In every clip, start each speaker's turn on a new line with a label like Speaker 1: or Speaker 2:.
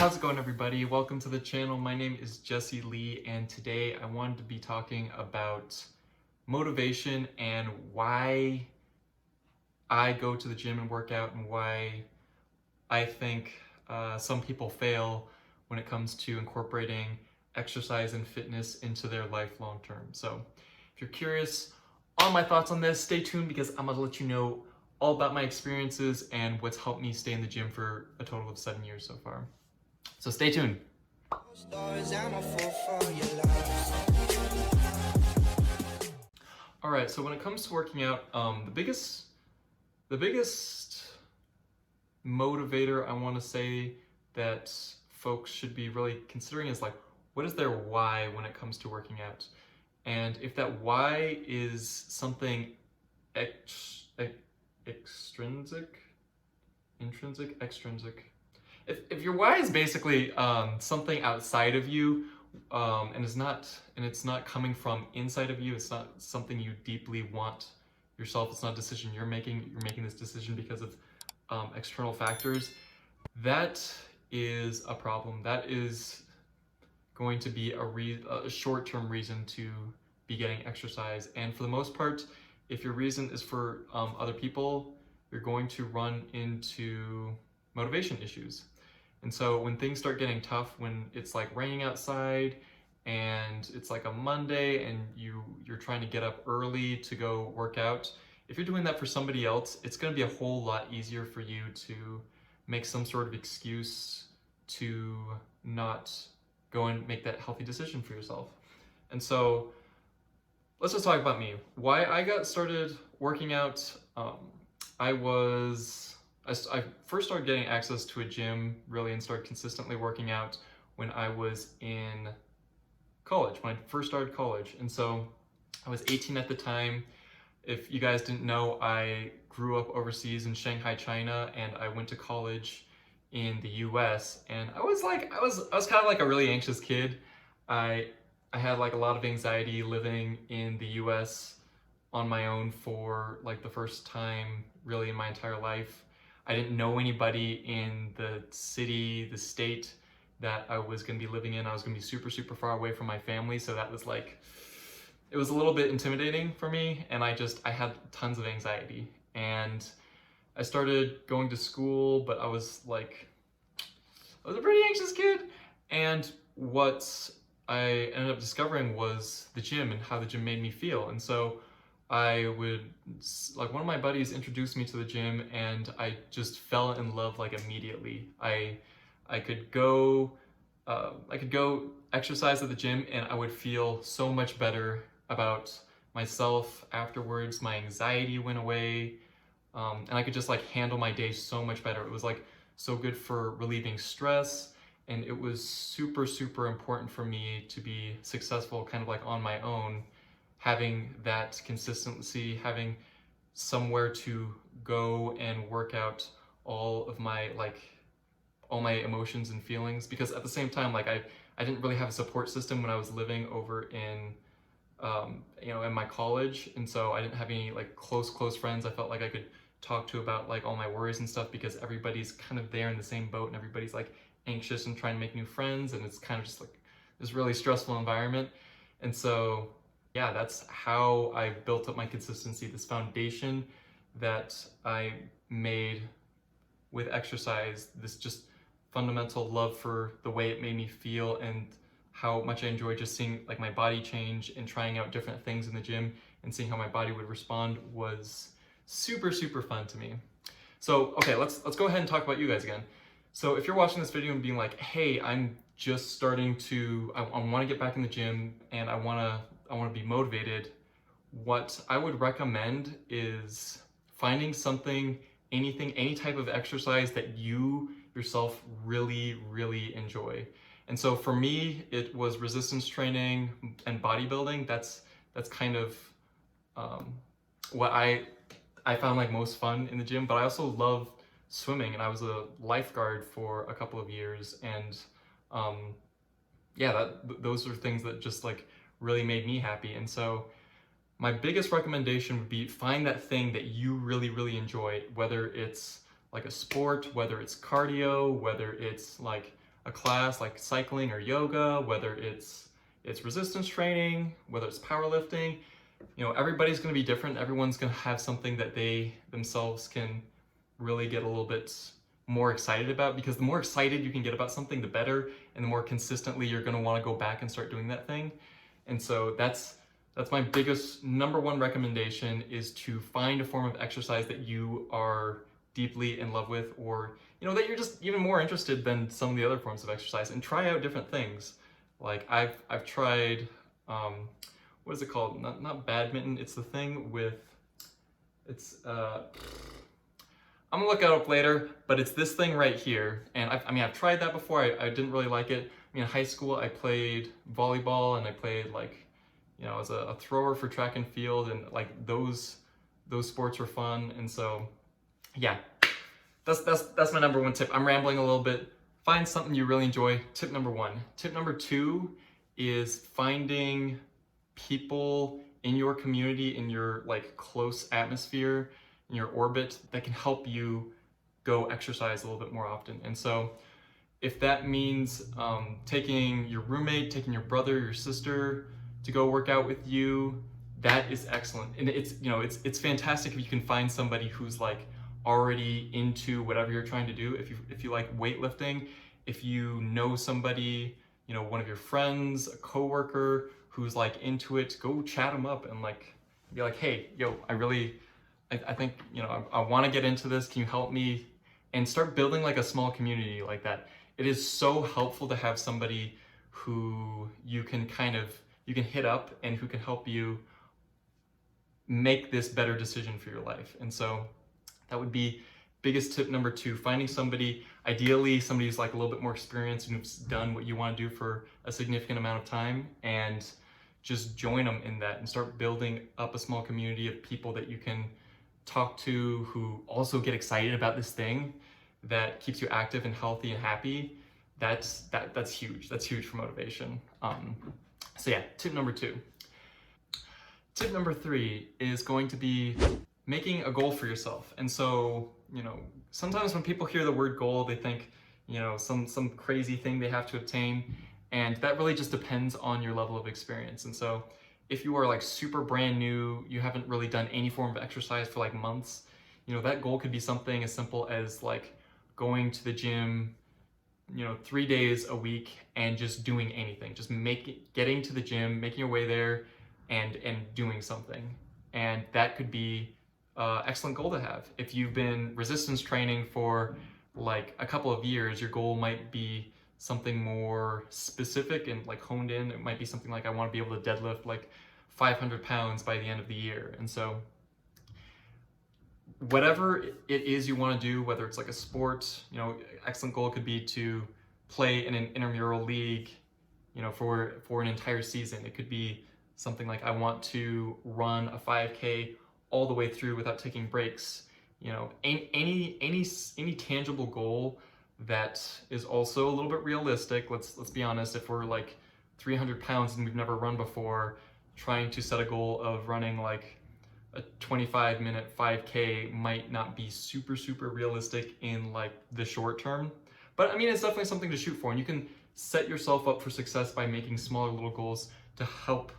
Speaker 1: How's it going, everybody? Welcome to the channel. My name is Jesse Lee, and today I wanted to be talking about motivation and why I go to the gym and work out, and why I think some people fail when it comes to incorporating exercise and fitness into their life long term. So if you're curious on my thoughts on this, stay tuned because I'm going to let you know all about my experiences and what's helped me stay in the gym for a total of 7 years so far. So stay tuned. All right, so when it comes to working out, the biggest motivator I want to say that folks should be really considering is like, what is their why when it comes to working out? And if that why is something extrinsic, extrinsic. If your why is basically something outside of you, and it's not coming from inside of you, it's not something you deeply want yourself, it's not a decision you're making this decision because of external factors, that is a problem. That is going to be a short-term reason to be getting exercise. And for the most part, if your reason is for other people, you're going to run into motivation issues. And so when things start getting tough, when it's like raining outside and it's like a Monday and you're trying to get up early to go work out, if you're doing that for somebody else, it's going to be a whole lot easier for you to make some sort of excuse to not go and make that healthy decision for yourself. And so let's just talk about me. Why I got started working out. I first started getting access to a gym really and started consistently working out when I was in college, when I first started college. And so I was 18 at the time. If you guys didn't know, I grew up overseas in Shanghai, China, and I went to college in the US. And I was kind of like a really anxious kid. I had like a lot of anxiety living in the US on my own for like the first time really in my entire life. I didn't know anybody in the city, the state that I was going to be living in. I was going to be super, super far away from my family. So that was like, it was a little bit intimidating for me. And I had tons of anxiety. And I started going to school, but I was a pretty anxious kid. And what I ended up discovering was the gym and how the gym made me feel. And so one of my buddies introduced me to the gym and I just fell in love like immediately. I could go exercise at the gym and I would feel so much better about myself afterwards. My anxiety went away, and I could just like handle my day so much better. It was like so good for relieving stress, and it was super, super important for me to be successful kind of like on my own. Having that consistency, having somewhere to go and work out all my emotions and feelings, because at the same time, like I didn't really have a support system when I was living over in in my college, and so I didn't have any like close friends I felt like I could talk to about like all my worries and stuff, because everybody's kind of there in the same boat and everybody's like anxious and trying to make new friends, and it's kind of just like this really stressful environment. And so yeah, that's how I built up my consistency, this foundation that I made with exercise, this just fundamental love for the way it made me feel and how much I enjoyed just seeing like my body change and trying out different things in the gym and seeing how my body would respond was super, super fun to me. So, okay, let's go ahead and talk about you guys again. So if you're watching this video and being like, hey, I'm just starting to, I want to get back in the gym and I want to be motivated, what I would recommend is finding something, any type of exercise that you yourself really, really enjoy. And so for me, it was resistance training and bodybuilding. That's kind of what I found like most fun in the gym. But I also love swimming, and I was a lifeguard for a couple of years. And yeah, those are things that just like really made me happy. And so my biggest recommendation would be find that thing that you really, really enjoy, whether it's like a sport, whether it's cardio, whether it's like a class like cycling or yoga, whether it's resistance training, whether it's powerlifting. Everybody's going to be different. Everyone's going to have something that they themselves can really get a little bit more excited about, because the more excited you can get about something, the better, and the more consistently you're going to want to go back and start doing that thing. And so that's my biggest number one recommendation, is to find a form of exercise that you are deeply in love with, or that you're just even more interested than some of the other forms of exercise, and try out different things. Like I've tried what is it called? Not badminton. It's the thing with I'm gonna look it up later, but it's this thing right here. And I've tried that before. I didn't really like it. In high school I played volleyball, and I played as a thrower for track and field, and those sports were fun. And so yeah, that's my number one tip. I'm rambling a little bit. Find something you really enjoy. Tip number one. Tip number two is finding people in your community, in your close atmosphere, in your orbit, that can help you go exercise a little bit more often. And so if that means taking your roommate, taking your brother, your sister to go work out with you, that is excellent. And it's fantastic if you can find somebody who's already into whatever you're trying to do. If you like weightlifting, if you know somebody, one of your friends, a coworker who's into it, go chat them up and be like, hey, yo, I think, I want to get into this. Can you help me? And start building a small community like that. It is so helpful to have somebody who you can hit up and who can help you make this better decision for your life. And so that would be biggest tip number two, finding somebody, ideally somebody who's a little bit more experienced and who's done what you want to do for a significant amount of time, and just join them in that and start building up a small community of people that you can talk to, who also get excited about this thing that keeps you active and healthy and happy. That's huge. That's huge for motivation. So yeah, tip number two. Tip number three is going to be making a goal for yourself. And so, sometimes when people hear the word goal, they think, some crazy thing they have to obtain. And that really just depends on your level of experience. And so if you are super brand new, you haven't really done any form of exercise for months, that goal could be something as simple as going to the gym, 3 days a week and just doing anything, just getting to the gym, making your way there and doing something. And that could be excellent goal to have. If you've been resistance training for a couple of years, your goal might be something more specific and honed in. It might be something I want to be able to deadlift 500 pounds by the end of the year. And so whatever it is you want to do, whether it's a sport, excellent goal could be to play in an intramural league, for an entire season. It could be something I want to run a 5K all the way through without taking breaks. Any tangible goal that is also a little bit realistic. Let's be honest. If we're 300 pounds and we've never run before, trying to set a goal of running a 25-minute 5K might not be super realistic in the short term. But it's definitely something to shoot for, and you can set yourself up for success by making smaller little goals to help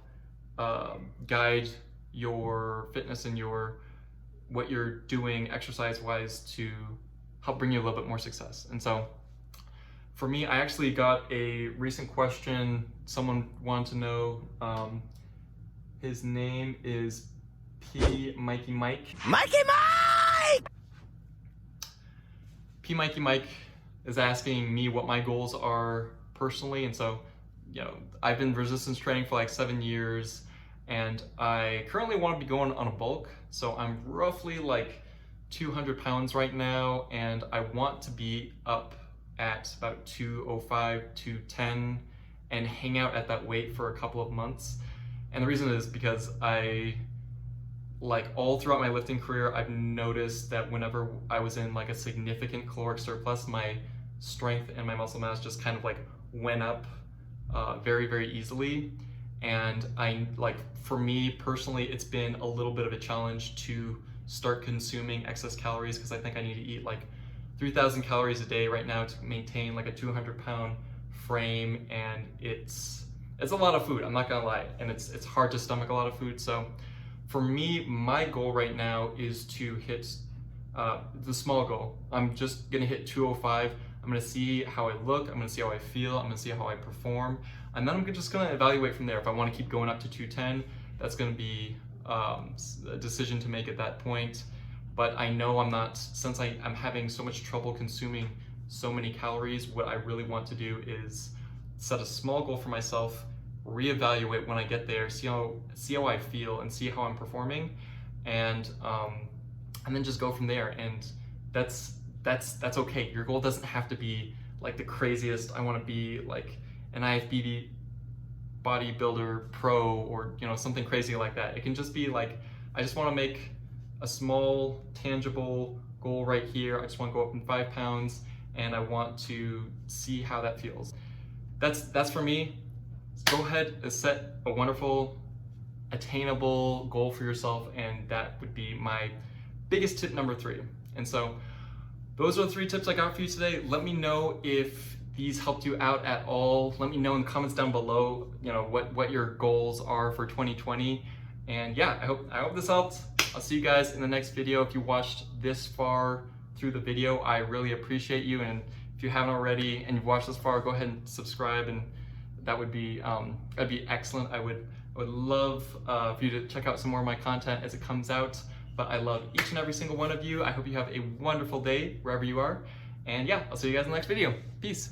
Speaker 1: guide your fitness and what you're doing exercise-wise to help bring you a little bit more success. And so for me, I actually got a recent question. Someone wanted to know, his name is P Mikey Mike.
Speaker 2: Mikey Mike!
Speaker 1: P Mikey Mike is asking me what my goals are personally. And so, I've been resistance training for 7 years, and I currently want to be going on a bulk. So I'm roughly 200 pounds right now, and I want to be up at about 205, 210 and hang out at that weight for a couple of months. And the reason is because all throughout my lifting career, I've noticed that whenever I was in a significant caloric surplus, my strength and my muscle mass just kind of went up very easily. And for me personally, it's been a little bit of a challenge to start consuming excess calories, because I think I need to eat 3,000 calories a day right now to maintain like a 200-pound frame, and it's a lot of food, I'm not gonna lie, and it's hard to stomach a lot of food. So for me, my goal right now is to hit the small goal. I'm just gonna hit 205. I'm gonna see how I look, I'm gonna see how I feel, I'm gonna see how I perform, and then I'm just gonna evaluate from there. If I wanna keep going up to 210, that's gonna be a decision to make at that point. But I know I'm not, since I'm having so much trouble consuming so many calories, what I really want to do is set a small goal for myself, reevaluate when I get there, see how I feel and see how I'm performing, and then just go from there. And that's okay. Your goal doesn't have to be like the craziest, I want to be like an IFBB bodybuilder pro, or something crazy like that. It can just be like, I just want to make a small tangible goal right here. I just want to go up in 5 pounds, and I want to see how that feels. That's for me. Go ahead and set a wonderful, attainable goal for yourself, and that would be my biggest tip number 3. And so those are the 3 tips I got for you today. Let me know if these helped you out at all. Let me know in the comments down below, what your goals are for 2020. And yeah, I hope this helped. I'll see you guys in the next video. If you watched this far through the video, I really appreciate you. And if you haven't already and you've watched this far, go ahead and subscribe, and that would be that'd be excellent. I would love for you to check out some more of my content as it comes out. But I love each and every single one of you. I hope you have a wonderful day wherever you are. And yeah, I'll see you guys in the next video. Peace.